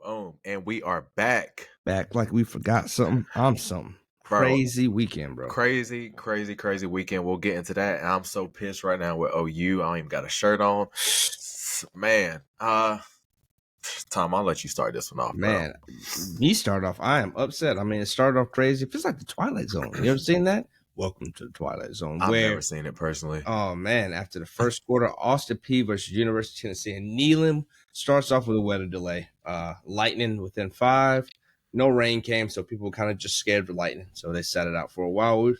And we are back. Back like we forgot something. I'm something. Bro, Crazy weekend, bro. crazy weekend. We'll get into that. And I'm so pissed right now with OU. I don't even got a shirt on. Man, Tom, I'll let you start this one off, Man, me start off. I am upset. I mean, it started off crazy. It feels like the Twilight Zone. You ever seen that? Welcome to the Twilight Zone. I've never seen it personally. Oh, man. After the first quarter, Austin Peay versus University of Tennessee. And Neelan starts off with a weather delay. Lightning within 5. No rain came, so people kind of just scared of the lightning. So they sat it out for a while.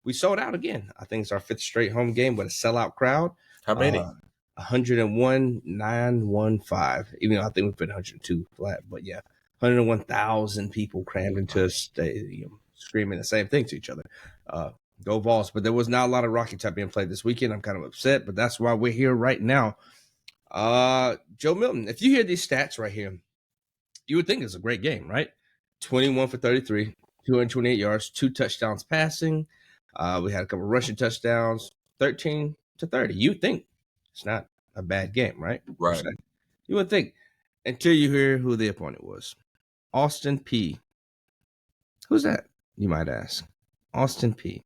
We sold out again. I think it's our 5th straight home game with a sellout crowd. How many? 101,915. Even though I think we put 102 flat, but yeah, 101,000 people crammed into a stadium, screaming the same thing to each other. Go Vols! But there was not a lot of Rocky Top being played this weekend. I'm kind of upset, but that's why we're here right now. Joe Milton, if you hear these stats right here, you would think it's a great game, right? 21 for 33, 228 yards, 2 touchdowns passing. We had a couple rushing touchdowns, 13 to 30. You'd think it's not a bad game, right? Right. You would think until you hear who the opponent was. Austin Peay. Who's that, you might ask? Austin Peay.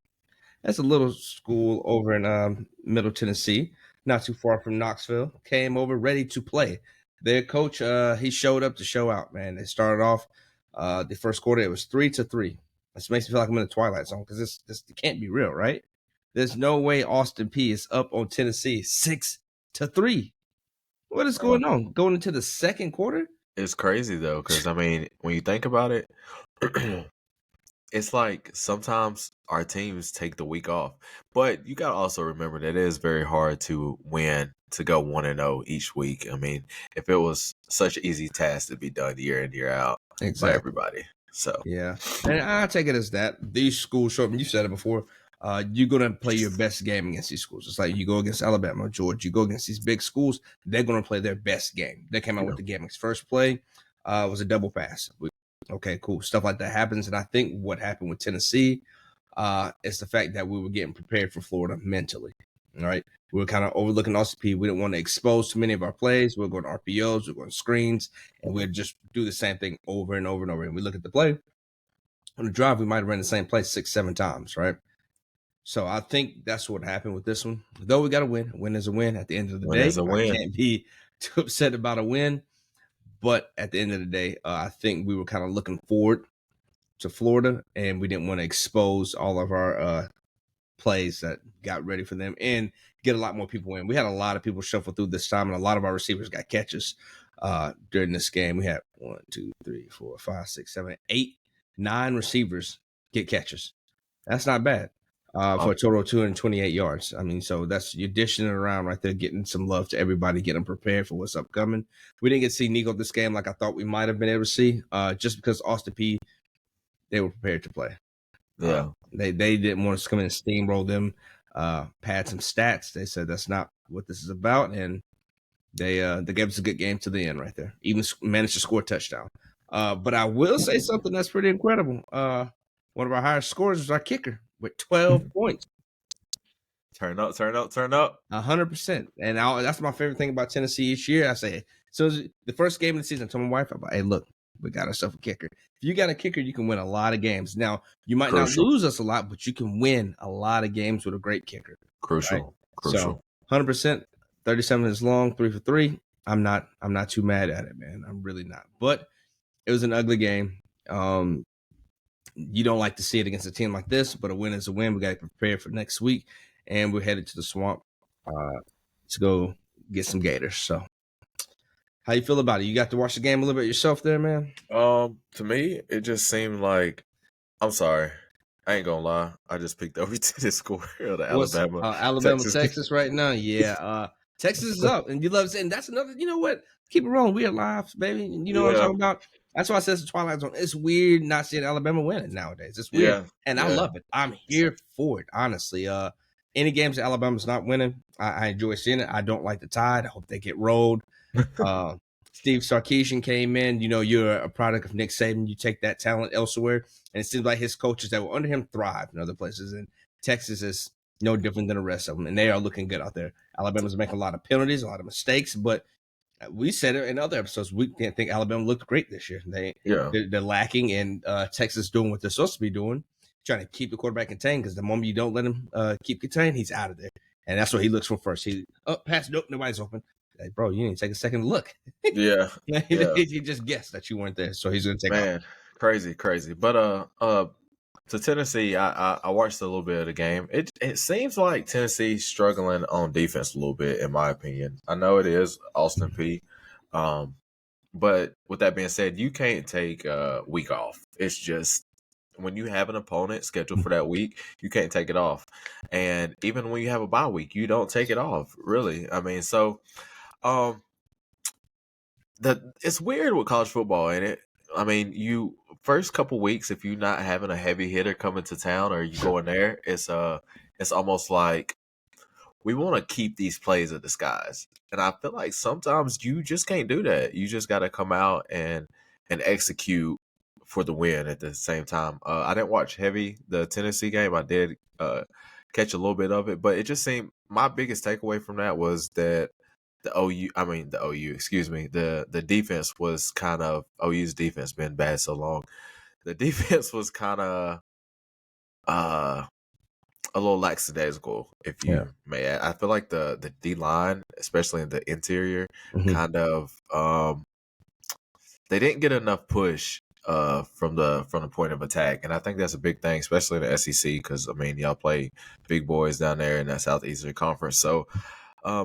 That's a little school over in Middle Tennessee, not too far from Knoxville. Came over ready to play. Their coach, he showed up to show out, man. They started off the first quarter. It was 3-3. This makes me feel like I'm in the Twilight Zone because this can't be real, right? There's no way Austin Peay is up on Tennessee 6-3. What is going on? Going into the second quarter? It's crazy though, because I mean, when you think about it, it's like sometimes our teams take the week off, but you got to also remember that it is very hard to win, to go 1-0 each week. I mean, if it was such an easy task to be done year in, year out by everybody. So, yeah. And I take it as that. These schools show up, and you said it before, you're going to play your best game against these schools. It's like you go against Alabama, Georgia, you go against these big schools, they're going to play their best game. They came out with the game. First play was a double pass. Okay, cool. Stuff like that happens. And I think what happened with Tennessee is the fact that we were getting prepared for Florida mentally. All right. We were kind of overlooking Austin Peay. We didn't want to expose too many of our plays. We were going RPOs, we were going screens, and we'd just do the same thing over and over and over. And we look at the play. On the drive, we might have ran the same play 6-7 times, right? So I think that's what happened with this one. Though we got to win. A win is a win at the end of the day. I can't be too upset about a win. But at the end of the day, I think we were kind of looking forward to Florida, and we didn't want to expose all of our plays that got ready for them and get a lot more people in. We had a lot of people shuffle through this time, and a lot of our receivers got catches during this game. We had 1, 2, 3, 4, 5, 6, 7, 8, 9 receivers get catches. That's not bad. For a total of 228 yards. I mean, so that's you're dishing it around right there, getting some love to everybody, getting prepared for what's upcoming. We didn't get to see Nico this game like I thought we might have been able to see, just because Austin Peay, they were prepared to play. Yeah, they didn't want us to come in and steamroll them, pad some stats. They said that's not what this is about, and they gave us a good game to the end right there. Even managed to score a touchdown. But I will say something that's pretty incredible. One of our highest scorers was our kicker with 12 points. Turn up. 100%. And that's my favorite thing about Tennessee each year. I say, so the first game of the season, I told my wife, I'm like, hey, look, we got ourselves a kicker. If you got a kicker, you can win a lot of games. Now, you might not lose us a lot, but you can win a lot of games with a great kicker. Crucial. So 100%, 37 is long, 3 for 3. I'm not too mad at it, man. I'm really not. But it was an ugly game. You don't like to see it against a team like this, but a win is a win. We got to prepare for next week, and we're headed to the swamp to go get some gators. So, how you feel about it? You got to watch the game a little bit yourself there, man? To me, it just seemed like, I'm sorry, I ain't gonna lie, I just picked over to the score of the Alabama, Texas right now. Yeah, Texas is up, and you love it. And that's another. You know what? Keep it rolling. We are live, baby. You know what I'm talking about. That's why I said it's the Twilight Zone. It's weird not seeing Alabama winning nowadays. It's weird, and I love it. I'm here for it, honestly. Any games that Alabama's not winning, I enjoy seeing it. I don't like the Tide. I hope they get rolled. Steve Sarkisian came in. You know, you're a product of Nick Saban. You take that talent elsewhere, and it seems like his coaches that were under him thrive in other places. And Texas is no different than the rest of them, and they are looking good out there. Alabama's making a lot of penalties, a lot of mistakes, but We said it in other episodes. We didn't think Alabama looked great this year. Yeah. They're lacking, and Texas doing what they're supposed to be doing, trying to keep the quarterback contained. Because the moment you don't let him keep contained, he's out of there, and that's what he looks for first. Pass, nope, nobody's open. Like, bro, you need to take a second look. Yeah. Yeah. He just guessed that you weren't there, so he's gonna take off. Man, crazy. But to Tennessee, I watched a little bit of the game. It seems like Tennessee's struggling on defense a little bit, in my opinion. I know it is Austin Peay. But with that being said, you can't take a week off. It's just when you have an opponent scheduled for that week, you can't take it off. And even when you have a bye week, you don't take it off, really. I mean, so um it's weird with college football, ain't it? I mean, you first couple weeks, if you're not having a heavy hitter coming to town or you go in there, it's almost like we want to keep these plays a disguise. And I feel like sometimes you just can't do that. You just got to come out and execute for the win at the same time. I didn't watch heavy the Tennessee game. I did catch a little bit of it, but it just seemed my biggest takeaway from that was that excuse me, the defense was kind of OU's defense been bad so long. The defense was kind of a little lackadaisical, if you may add. I feel like the D line, especially in the interior, kind of they didn't get enough push from the point of attack, and I think that's a big thing, especially in the SEC, because I mean y'all play big boys down there in that Southeastern Conference. So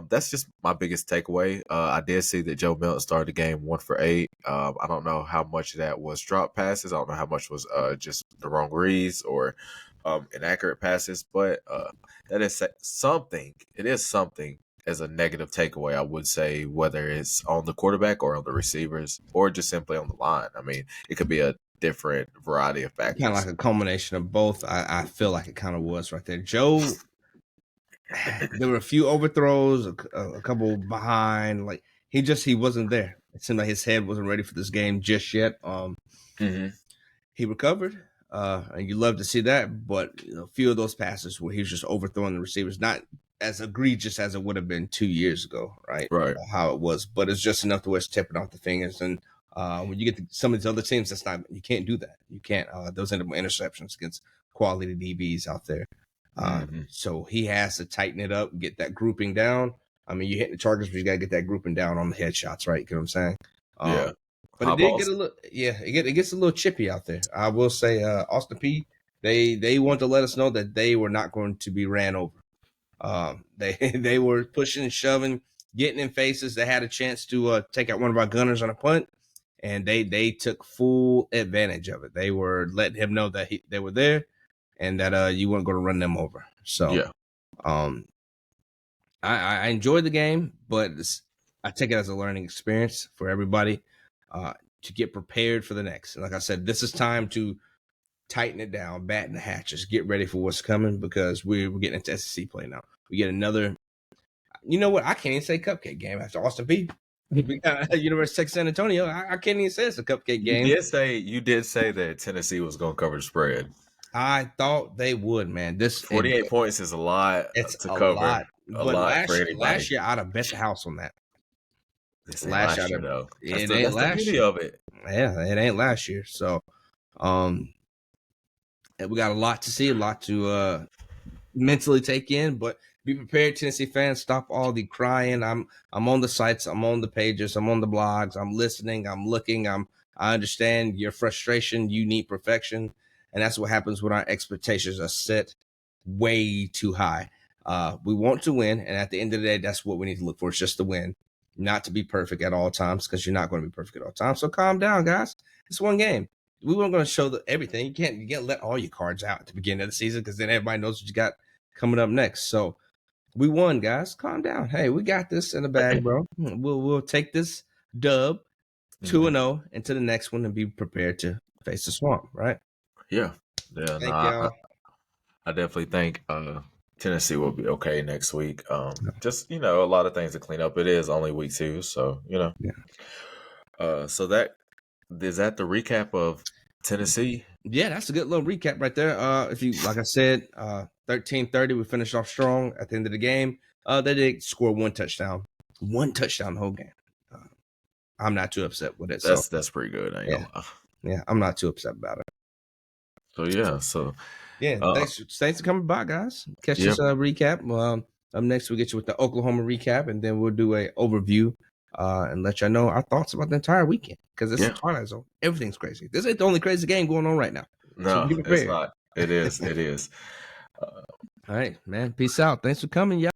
that's just my biggest takeaway. I did see that Joe Milton started the game 1 for 8. I don't know how much of that was drop passes. I don't know how much was just the wrong reads or inaccurate passes, but that is something. It is something as a negative takeaway, I would say, whether it's on the quarterback or on the receivers or just simply on the line. I mean, it could be a different variety of factors. Kind of like a culmination of both. I feel like it kind of was right there. Joe, there were a few overthrows, a couple behind. Like he wasn't there. It seemed like his head wasn't ready for this game just yet. He recovered. And you love to see that, but a few of those passes where he was just overthrowing the receivers, not as egregious as it would have been 2 years ago, right? How it was, but it's just enough to where it's tipping off the fingers. And when you get to some of these other teams, you can't do that. You can't. Those end up with interceptions against quality DBs out there. So he has to tighten it up, get that grouping down. I mean, you hit the targets, but you got to get that grouping down on the headshots, right? You know what I'm saying? Yeah. But it did get a little, it gets a little chippy out there. I will say, Austin Peay, they want to let us know that they were not going to be ran over. They were pushing and shoving, getting in faces. They had a chance to take out one of our gunners on a punt, and they took full advantage of it. They were letting him know that they were there, and that you weren't going to run them over. So, I enjoyed the game, but I take it as a learning experience for everybody. To get prepared for the next. And like I said, this is time to tighten it down, batten the hatches, get ready for what's coming, because we're getting into SEC play now. We get another, you know what? I can't even say cupcake game after Austin Peay. We got University of Texas San Antonio. I can't even say it's a cupcake game. You did say that Tennessee was going to cover the spread. I thought they would, man. 48 points is a lot to cover. A lot for anybody. Last year, I'd have bet the house on that. This ain't last year, though. That's the beauty of it. Yeah, it ain't last year. So, and we got a lot to see, a lot to mentally take in. But be prepared, Tennessee fans. Stop all the crying. I'm on the sites. I'm on the pages. I'm on the blogs. I'm listening. I'm looking. I understand your frustration. You need perfection, and that's what happens when our expectations are set way too high. We want to win, and at the end of the day, that's what we need to look for. It's just to win. Not to be perfect at all times, because you're not going to be perfect at all times. So calm down, guys. It's one game. We weren't going to show everything. You can't let all your cards out at the beginning of the season, because then everybody knows what you got coming up next. So we won, guys. Calm down. Hey, we got this in the bag, bro. We'll take this dub 2-0 into the next one and be prepared to face the swamp, right? Yeah. Thank y'all. I definitely think Tennessee will be okay next week. Just, a lot of things to clean up. It is only week 2, so, so is that the recap of Tennessee? Yeah, that's a good little recap right there. If you, like I said, 13-30, we finished off strong at the end of the game. They did score one touchdown the whole game. I'm not too upset with it. That's pretty good. I ain't yeah, gonna lie. yeah, I'm not too upset about it. So yeah, so Yeah, thanks for coming by, guys. Catch yeah, this recap. Up next, we'll get you with the Oklahoma recap, and then we'll do a overview and let y'all know our thoughts about the entire weekend because it's yeah. the Twilight Zone. Everything's crazy. This ain't the only crazy game going on right now. So No, be it's prepared. not. It is. It is. All right, man. Peace out. Thanks for coming, y'all.